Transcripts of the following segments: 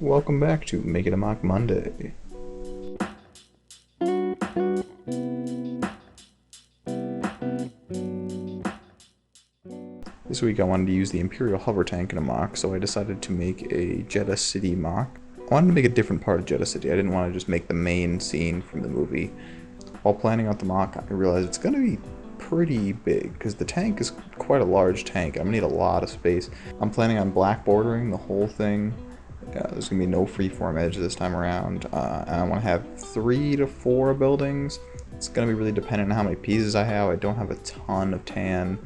Welcome back to Make It a Mock Monday. This week I wanted to use the Imperial hovertank in a mock, so I decided to make a Jedha City mock. I wanted to make a different part of Jedha City. I didn't want to just make the main scene from the movie. While planning out the mock, I realized it's going to be pretty big, because the tank is quite a large tank. I'm going to need a lot of space. I'm planning on black bordering the whole thing. There's going to be no freeform edge this time around, and I want to have 3 to 4 buildings. It's going to be really dependent on how many pieces I have. I don't have a ton of tan,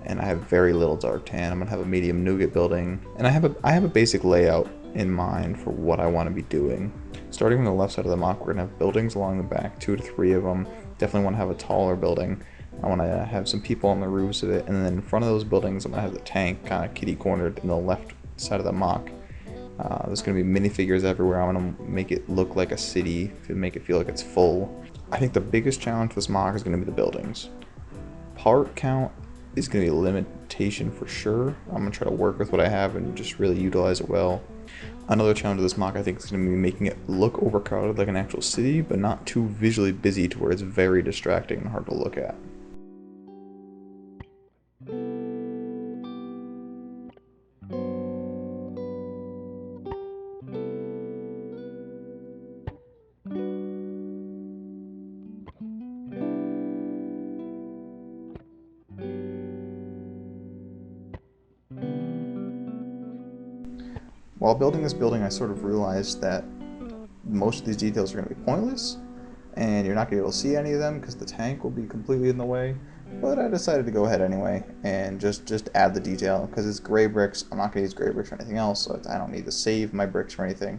and I have very little dark tan. I'm going to have a medium nougat building, and I have a basic layout in mind for what I want to be doing. Starting from the left side of the mock, we're going to have buildings along the back, 2 to 3 of them. Definitely want to have a taller building. I want to have some people on the roofs of it, and then in front of those buildings, I'm going to have the tank kind of kitty-cornered in the left side of the mock. There's going to be minifigures everywhere. I want to make it look like a city, to make it feel like it's full. I think the biggest challenge for this mock is going to be the buildings. Part count is going to be a limitation for sure. I'm going to try to work with what I have and just really utilize it well. Another challenge of this mock, I think, is going to be making it look overcrowded like an actual city, but not too visually busy to where it's very distracting and hard to look at. While building this building, I sort of realized that most of these details are going to be pointless, and you're not going to be able to see any of them because the tank will be completely in the way. But I decided to go ahead anyway and just add the detail because it's gray bricks. I'm not going to use gray bricks for anything else, so I don't need to save my bricks for anything.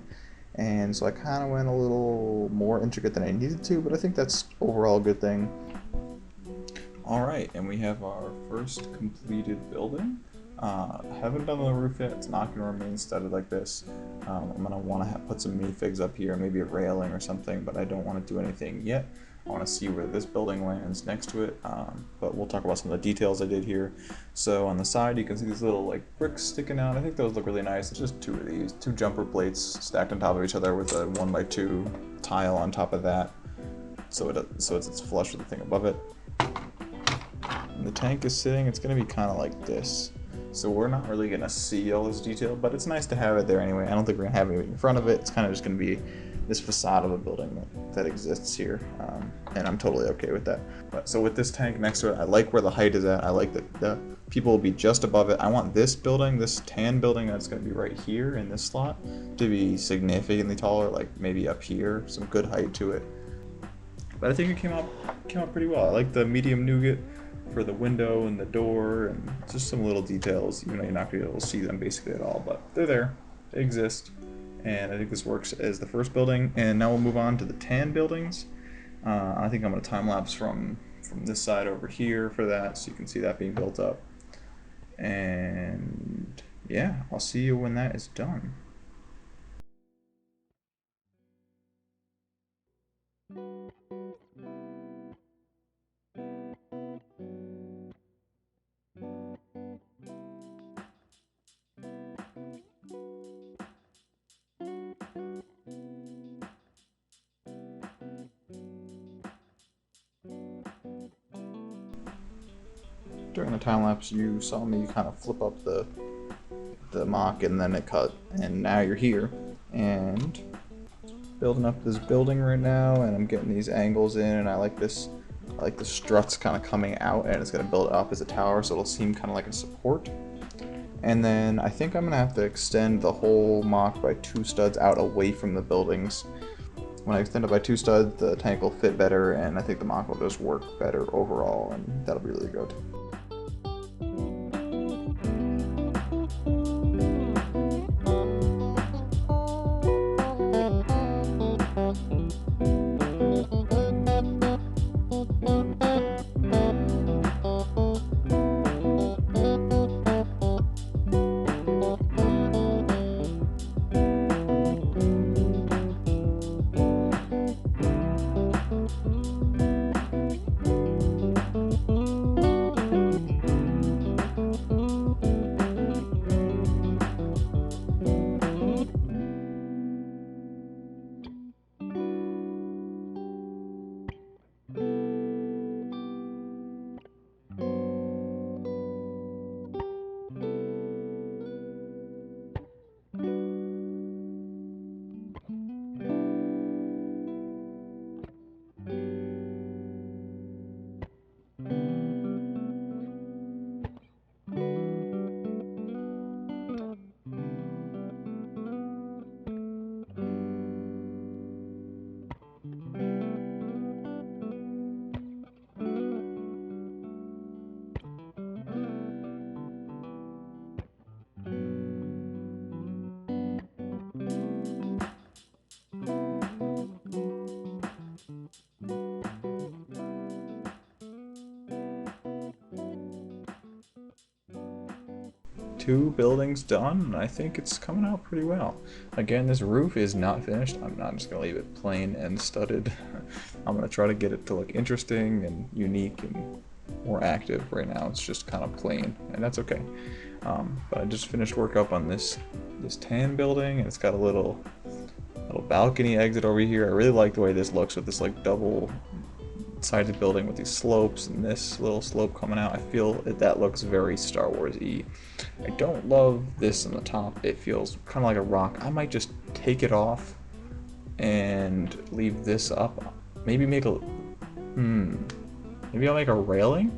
And so I kind of went a little more intricate than I needed to, but I think that's overall a good thing. Alright, and we have our first completed building. Haven't done the roof yet. It's not going to remain studded like this. I'm going to want to put some minifigs up here, maybe a railing or something, but I don't want to do anything yet. I want to see where this building lands next to it, but we'll talk about some of the details I did here. So on the side, you can see these little like bricks sticking out. I think those look really nice. It's just 2 of these, 2 jumper plates stacked on top of each other with a 1x2 tile on top of that, so it's flush with the thing above it. And the tank is sitting. It's going to be kind of like this. So we're not really going to see all this detail, but it's nice to have it there anyway. I don't think we're going to have anything in front of it. It's kind of just going to be this facade of a building that exists here, and I'm totally okay with that. So with this tank next to it, I like where the height is at. I like that the people will be just above it. I want this building, this tan building that's going to be right here in this slot, to be significantly taller, like maybe up here, some good height to it. But I think it came out pretty well. I like the medium nougat for the window and the door, and just some little details, even though you're not going to be able to see them basically at all, but they're there, they exist, and I think this works as the first building. And now we'll move on to the tan buildings. I think I'm going to time lapse from this side over here for that, so you can see that being built up. And yeah, I'll see you when that is done. During the time lapse, you saw me kind of flip up the mock, and then it cut, and now you're here and building up this building right now, and I'm getting these angles in, and I like the struts kind of coming out, and it's going to build up as a tower, so it'll seem kind of like a support. And then I think I'm going to have to extend the whole mock by 2 studs out away from the buildings. When I extend it by 2 studs, the tank will fit better, and I think the mock will just work better overall, and that'll be really good. 2 buildings done, and I think it's coming out pretty well. Again, this roof is not finished. I'm not just going to leave it plain and studded. I'm going to try to get it to look interesting and unique and more active. Right now it's just kind of plain, and that's okay. But I just finished work up on this tan building, and it's got a little balcony exit over here. I really like the way this looks with this like double sided building with these slopes and this little slope coming out. I feel that looks very Star Wars-y. I don't love this on the top. It feels kind of like a rock. I might just take it off and leave this up. Maybe make a maybe I'll make a railing.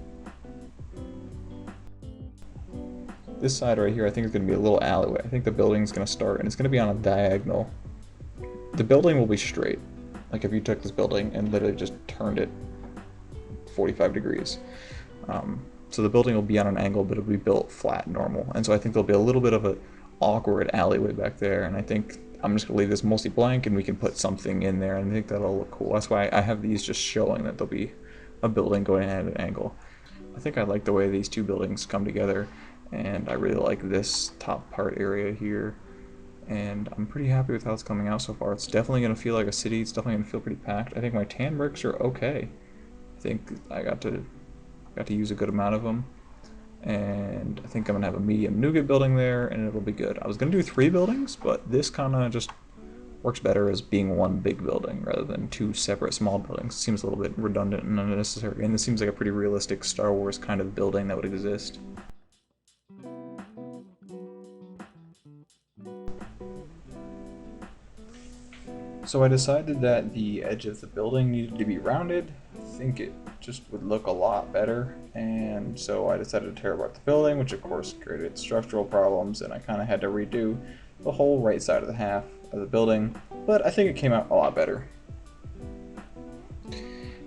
This side right here I think is going to be a little alleyway. I think the building's going to start and it's going to be on a diagonal. The building will be straight. Like if you took this building and literally just turned it 45 degrees. So the building will be on an angle, but it'll be built flat, normal. And so I think there'll be a little bit of an awkward alleyway back there. And I think I'm just gonna leave this mostly blank and we can put something in there and I think that'll look cool. That's why I have these just showing that there'll be a building going at an angle. I think I like the way these two buildings come together, and I really like this top part area here. And I'm pretty happy with how it's coming out so far. It's definitely going to feel like a city. It's definitely going to feel pretty packed. I think my tan bricks are okay. I think I got to use a good amount of them. And I think I'm going to have a medium nougat building there, and it'll be good. I was going to do 3 buildings, but this kind of just works better as being one big building rather than 2 separate small buildings. It seems a little bit redundant and unnecessary. And this seems like a pretty realistic Star Wars kind of building that would exist. So I decided that the edge of the building needed to be rounded. I think it just would look a lot better, and so I decided to tear apart the building, which of course created structural problems, and I kind of had to redo the whole right side of the half of the building, but I think it came out a lot better.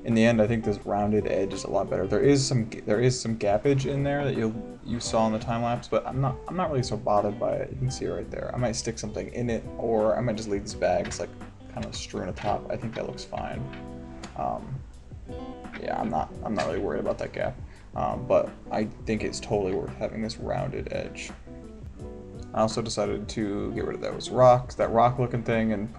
In the end, I think this rounded edge is a lot better. There is some gappage in there that you saw in the time lapse, but I'm not really so bothered by it. You can see it right there. I might stick something in it, or I might just leave these bags like kind of strewn atop. I think that looks fine. Yeah, I'm not really worried about that gap, but I think it's totally worth having this rounded edge. I also decided to get rid of those rocks, that rock looking thing, and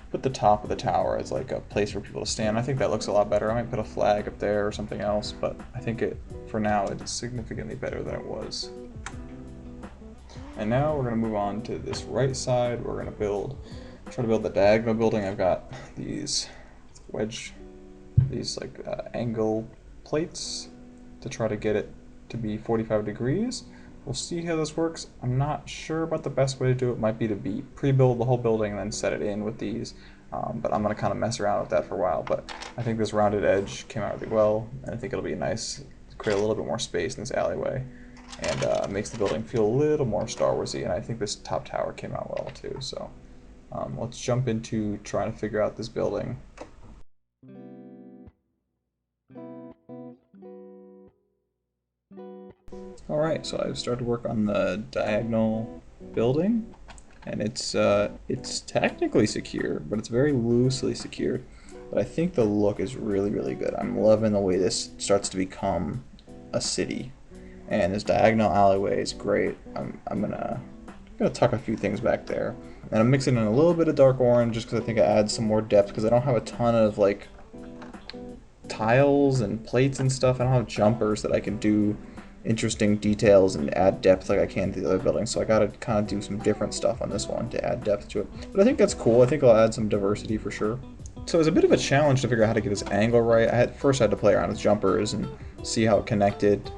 put the top of the tower as like a place for people to stand. I think that looks a lot better. I might put a flag up there or something else, but I think for now it's significantly better than it was. And now we're going to move on to this right side. We're going to try to build the diagonal building. I've got these angle plates to try to get it to be 45 degrees. We'll see how this works. I'm not sure about the best way to do it. Might be to pre-build the whole building and then set it in with these, but I'm going to kind of mess around with that for a while. But I think this rounded edge came out really well, and I think it'll be nice to create a little bit more space in this alleyway, and makes the building feel a little more Star Wars-y, and I think this top tower came out well too. So let's jump into trying to figure out this building. Alright, so I've started to work on the diagonal building, and it's technically secure, but it's very loosely secured. But I think the look is really, really good. I'm loving the way this starts to become a city, and this diagonal alleyway is great. I'm gonna tuck a few things back there, and I'm mixing in a little bit of dark orange just because I think it adds some more depth, because I don't have a ton of like tiles and plates and stuff. I don't have jumpers that I can do interesting details and add depth like I can to the other buildings, so I gotta kind of do some different stuff on this one to add depth to it. But I think that's cool. I think I'll add some diversity for sure. So it was a bit of a challenge to figure out how to get this angle right. First I had to play around with jumpers and see how it connected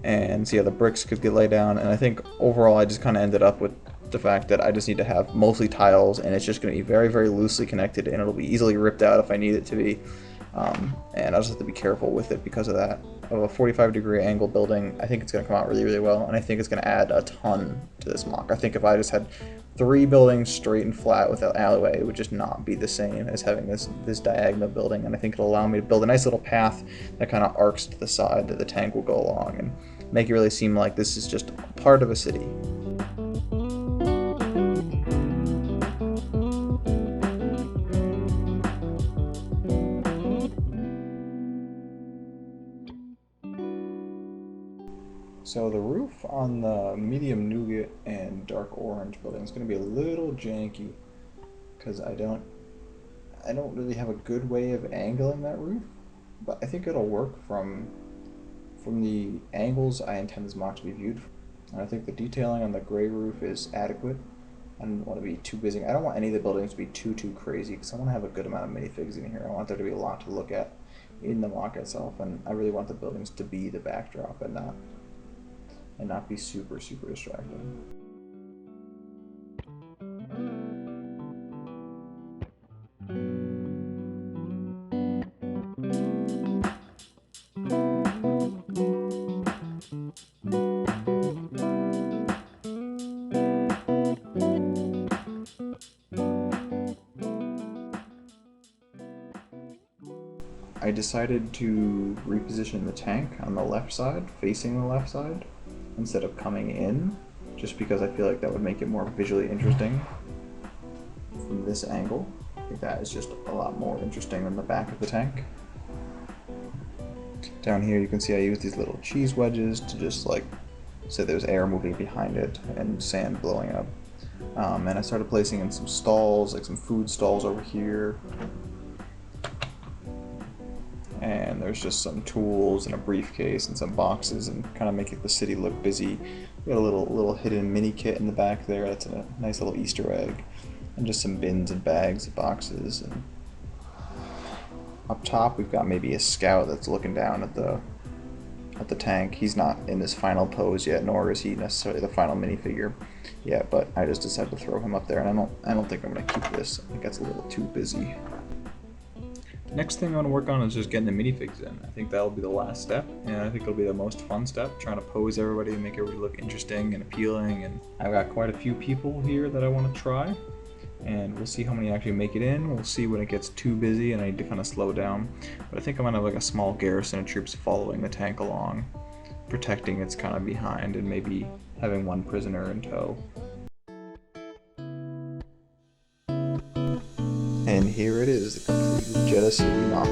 and see how the bricks could get laid down, and I think overall I just kind of ended up with the fact that I just need to have mostly tiles, and it's just going to be very, very loosely connected, and it'll be easily ripped out if I need it to be. And I'll just have to be careful with it because of that. Of a 45-degree angle building, I think it's going to come out really, really well, and I think it's going to add a ton to this mock. I think if I just had 3 buildings straight and flat without alleyway, it would just not be the same as having this diagonal building, and I think it'll allow me to build a nice little path that kind of arcs to the side that the tank will go along and make it really seem like this is just part of a city. So the roof on the medium nougat and dark orange building is going to be a little janky because I don't really have a good way of angling that roof, but I think it'll work from the angles I intend this mock to be viewed from. And I think the detailing on the gray roof is adequate. I don't want to be too busy. I don't want any of the buildings to be too crazy because I want to have a good amount of minifigs in here. I want there to be a lot to look at in the mock itself, and I really want the buildings to be the backdrop and not be super distracting. I decided to reposition the tank on the left side, facing the left side, instead of coming in, just because I feel like that would make it more visually interesting from this angle. I think that is just a lot more interesting than the back of the tank. Down here you can see I use these little cheese wedges to just like so there's air moving behind it and sand blowing up. And I started placing in some stalls, like some food stalls over here. And there's just some tools and a briefcase and some boxes and kind of making the city look busy. We got a little hidden mini kit in the back there. That's a nice little Easter egg, and just some bins and bags and boxes. And up top we've got maybe a scout that's looking down at the tank. He's not in his final pose yet, nor is he necessarily the final minifigure yet. But I just decided to throw him up there, and I don't think I'm gonna keep this. I think that's a little too busy. Next thing I want to work on is just getting the minifigs in. I think that'll be the last step, and I think it'll be the most fun step, trying to pose everybody and make everybody look interesting and appealing. And I've got quite a few people here that I want to try, and we'll see how many actually make it in. We'll see when it gets too busy and I need to kind of slow down. But I think I'm going to have like a small garrison of troops following the tank along, protecting its kind of behind, and maybe having one prisoner in tow. And here it is, the complete Jedha City mock.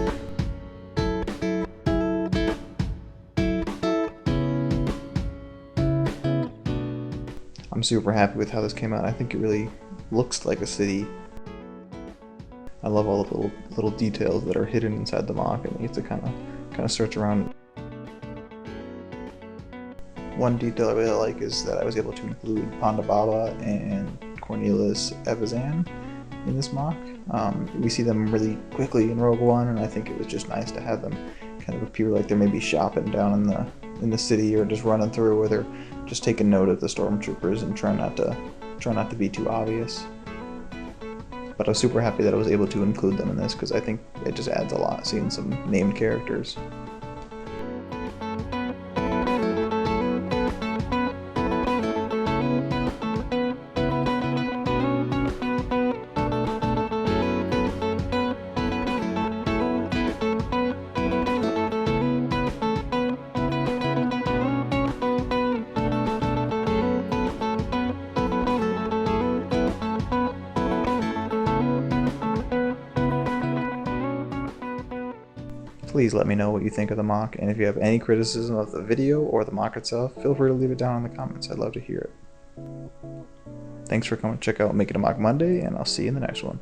I'm super happy with how this came out. I think it really looks like a city. I love all the little details that are hidden inside the mock, and you have to kind of search around. One detail I really like is that I was able to include Ponda Baba and Cornelius Evazan in this mock. We see them really quickly in Rogue One, and I think it was just nice to have them kind of appear like they're maybe shopping down in the city, or just running through, where they're just taking note of the stormtroopers and trying not to be too obvious. But I was super happy that I was able to include them in this, because I think it just adds a lot seeing some named characters. Please let me know what you think of the mock, and if you have any criticism of the video or the mock itself, feel free to leave it down in the comments. I'd love to hear it. Thanks for coming to check out Make It a Mock Monday, and I'll see you in the next one.